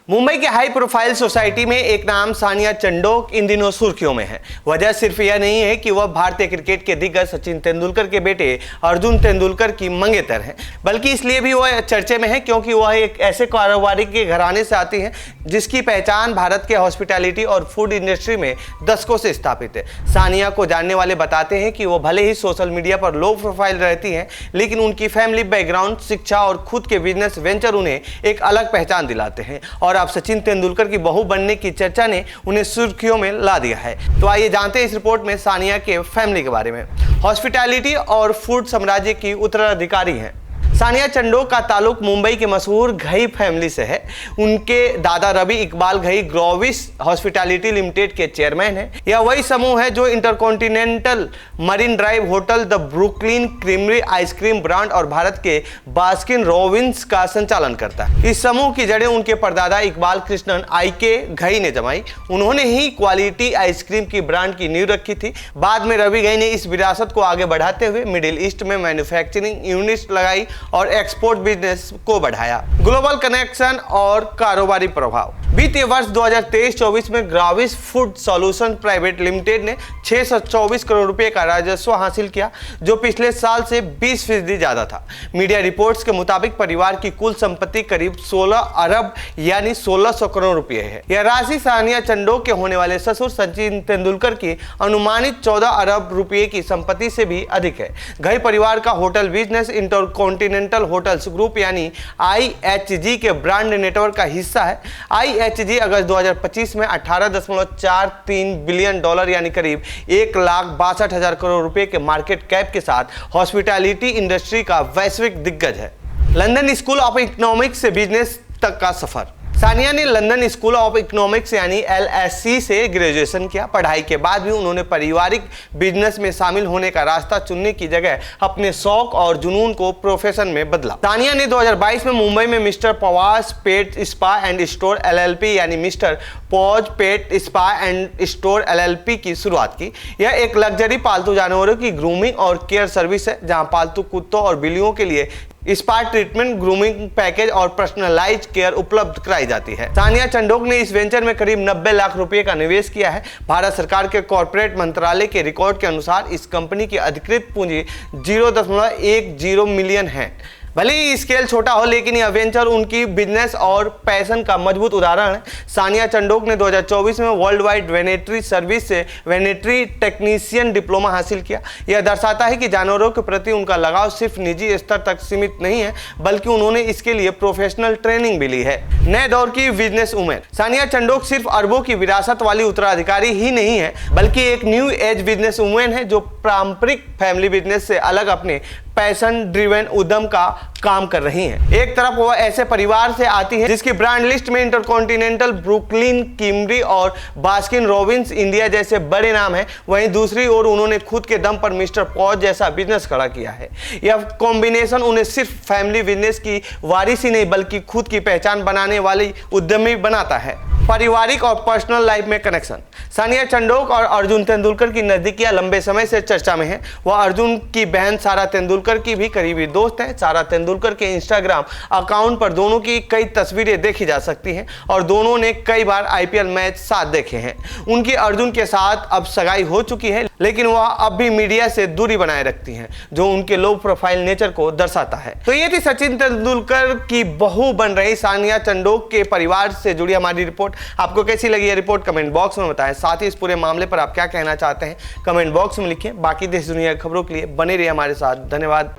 मुंबई के high profile society में एक नाम सानिया चंडोक इन दिनों सुर्खियों में है। वजह सिर्फ यह नहीं है कि वह भारतीय क्रिकेट के दिग्गज सचिन तेंदुलकर के बेटे अर्जुन तेंदुलकर की मंगेतर हैं, बल्कि इसलिए भी वह चर्चे में है क्योंकि वह एक ऐसे कारोबारी के घराने से आती हैं जिसकी पहचान भारत के हॉस्पिटैलिटी और फूड इंडस्ट्री में दशकों से स्थापित है। सानिया को जानने वाले बताते हैं कि वो भले ही सोशल मीडिया पर लो प्रोफाइल रहती हैं, लेकिन उनकी फैमिली बैकग्राउंड, शिक्षा और खुद के बिजनेस वेंचर उन्हें एक अलग पहचान दिलाते हैं। और अब सचिन तेंदुलकर की बहू बनने की चर्चा ने उन्हें सुर्खियों में ला दिया है। तो आइए जानते हैं इस रिपोर्ट में सानिया के फैमिली के बारे में। हॉस्पिटैलिटी और फूड साम्राज्य की उत्तराधिकारी हैं। सानिया चंडोक का ताल्लुक मुंबई के मशहूर घई फैमिली से है। उनके दादा रवि इकबाल घई ग्रोविस हॉस्पिटैलिटी लिमिटेड के चेयरमैन हैं। यह वही समूह है जो intercontinental marine drive hotel, the Brooklyn creamery ice cream brand और भारत के बास्किन रॉबिन्स का संचालन करता है। इस समूह की जड़ें उनके परदादा इकबाल कृष्णन आईके घई ने जमाई। उन्होंने ही क्वालिटी आइसक्रीम की ब्रांड की नींव रखी थी। बाद में रवि घई ने इस विरासत को आगे बढ़ाते हुए मिडिल ईस्ट में मैन्युफैक्चरिंग यूनिट लगाई और एक्सपोर्ट बिजनेस को बढ़ाया। ग्लोबल कनेक्शन और कारोबारी प्रभाव। बीते वर्ष 2023-24 में ग्राविस फूड सॉल्यूशन प्राइवेट लिमिटेड ने 624 करोड़ रुपए का राजस्व हासिल किया, जो पिछले साल से 20% ज्यादा था। मीडिया रिपोर्ट्स के मुताबिक परिवार की कुल संपत्ति करीब 16 अरब यानी 1600 करोड़ रुपए है। यह राशि सानिया चंडोक के होने वाले ससुर सचिन तेंदुलकर की अनुमानित 14 अरब रुपए की संपत्ति से भी अधिक है। घई परिवार का hotel business intercontinental hotels group यानी IHG के ब्रांड नेटवर्क का हिस्सा है। IHG अगस्त 2025 में 18.43 बिलियन डॉलर यानी करीब 1,62,000 करोड़ रुपए के मार्केट कैप के साथ हॉस्पिटैलिटी इंडस्ट्री का वैश्विक दिग्गज है। लंदन स्कूल ऑफ इकोनॉमिक्स से बिजनेस तक का सफर। सानिया ने लंदन स्कूल ऑफ इकोनॉमिक्स यानी LSE से ग्रेजुएशन किया। पढ़ाई के बाद भी उन्होंने पारिवारिक बिजनेस में शामिल होने का रास्ता चुनने की जगह अपने शौक और जुनून को प्रोफेशन में बदला। सानिया ने 2022 में मुंबई में mister pause pet spa and store LLP यानी mister pause pet spa and store LLP की शुरुआत की। यह एक लग्जरी पालतू जानवरों की ग्रूमिंग और केयर सर्विस है, जहां पालतू कुत्तों और बिल्लियों के लिए स्पा ट्रीटमेंट, ग्रूमिंग पैकेज और पर्सनलाइज केयर उपलब्ध कराई जाती है। सानिया चंडोक ने इस वेंचर में करीब 90 लाख रुपए का निवेश किया है। भारत सरकार के कॉर्पोरेट मंत्रालय के रिकॉर्ड के अनुसार इस कंपनी की अधिकृत पूंजी 0.10 मिलियन है। भले ही स्केल छोटा हो, लेकिन यह वेंचर उनकी बिजनेस और पैशन का मजबूत उदाहरण है। सानिया चंडोक ने 2024 में वर्ल्ड वाइड वेटरनरी सर्विस से वेटरनरी टेक्नीशियन डिप्लोमा हासिल किया। यह दर्शाता है कि जानवरों के प्रति उनका लगाव सिर्फ निजी स्तर तक सीमित नहीं है, बल्कि उन्होंने इसके लिए प्रोफेशनल ट्रेनिंग भी ली है। नए दौर की बिजनेस वुमेन। सानिया चंडोक सिर्फ अरबों की विरासत वाली उत्तराधिकारी ही नहीं है, बल्कि एक न्यू एज बिजनेस वुमेन है जो पारंपरिक फैमिली बिजनेस से अलग अपने पैशन ड्रिवन उद्यम का काम कर रही हैं। एक तरफ वह ऐसे परिवार से आती है जिसकी ब्रांड लिस्ट में इंटरकॉन्टिनेंटल, ब्रुकलिन क्रीमरी और बास्किन रॉबिन्स इंडिया जैसे बड़े नाम हैं, वहीं दूसरी ओर उन्होंने खुद के दम पर मिस्टर पॉज जैसा बिजनेस खड़ा किया है। यह कॉम्बिनेशन उन्हें सिर्फ फैमिली बिजनेस की वारिस ही नहीं, बल्कि खुद की पहचान बनाने वाली उद्यमी बनाता है। पारिवारिक और पर्सनल लाइफ में कनेक्शन। सानिया चंडोक और अर्जुन तेंदुलकर की नजदीकियां लंबे समय से चर्चा में है। वह अर्जुन की बहन सारा तेंदुलकर की भी करीबी दोस्त है। सारा तेंदुलकर के इंस्टाग्राम अकाउंट पर दोनों की कई तस्वीरें देखी जा सकती हैं और दोनों ने कई बार IPL मैच साथ देखे हैं। उनकी अर्जुन के साथ अब सगाई हो चुकी है, लेकिन वह अब भी मीडिया से दूरी बनाए रखती हैं, जो उनके लो प्रोफाइल नेचर को दर्शाता है। तो ये थी सचिन तेंदुलकर की बहू बन रही सानिया चंडोक के परिवार से जुड़ी हमारी रिपोर्ट। आपको कैसी लगी ये रिपोर्ट कमेंट बॉक्स में बताएं। साथ ही इस पूरे मामले पर आप क्या कहना चाहते हैं कमेंट बॉक्स में लिखें। बाकी देश दुनिया की खबरों के लिए बने रहिए हमारे साथ। धन्यवाद।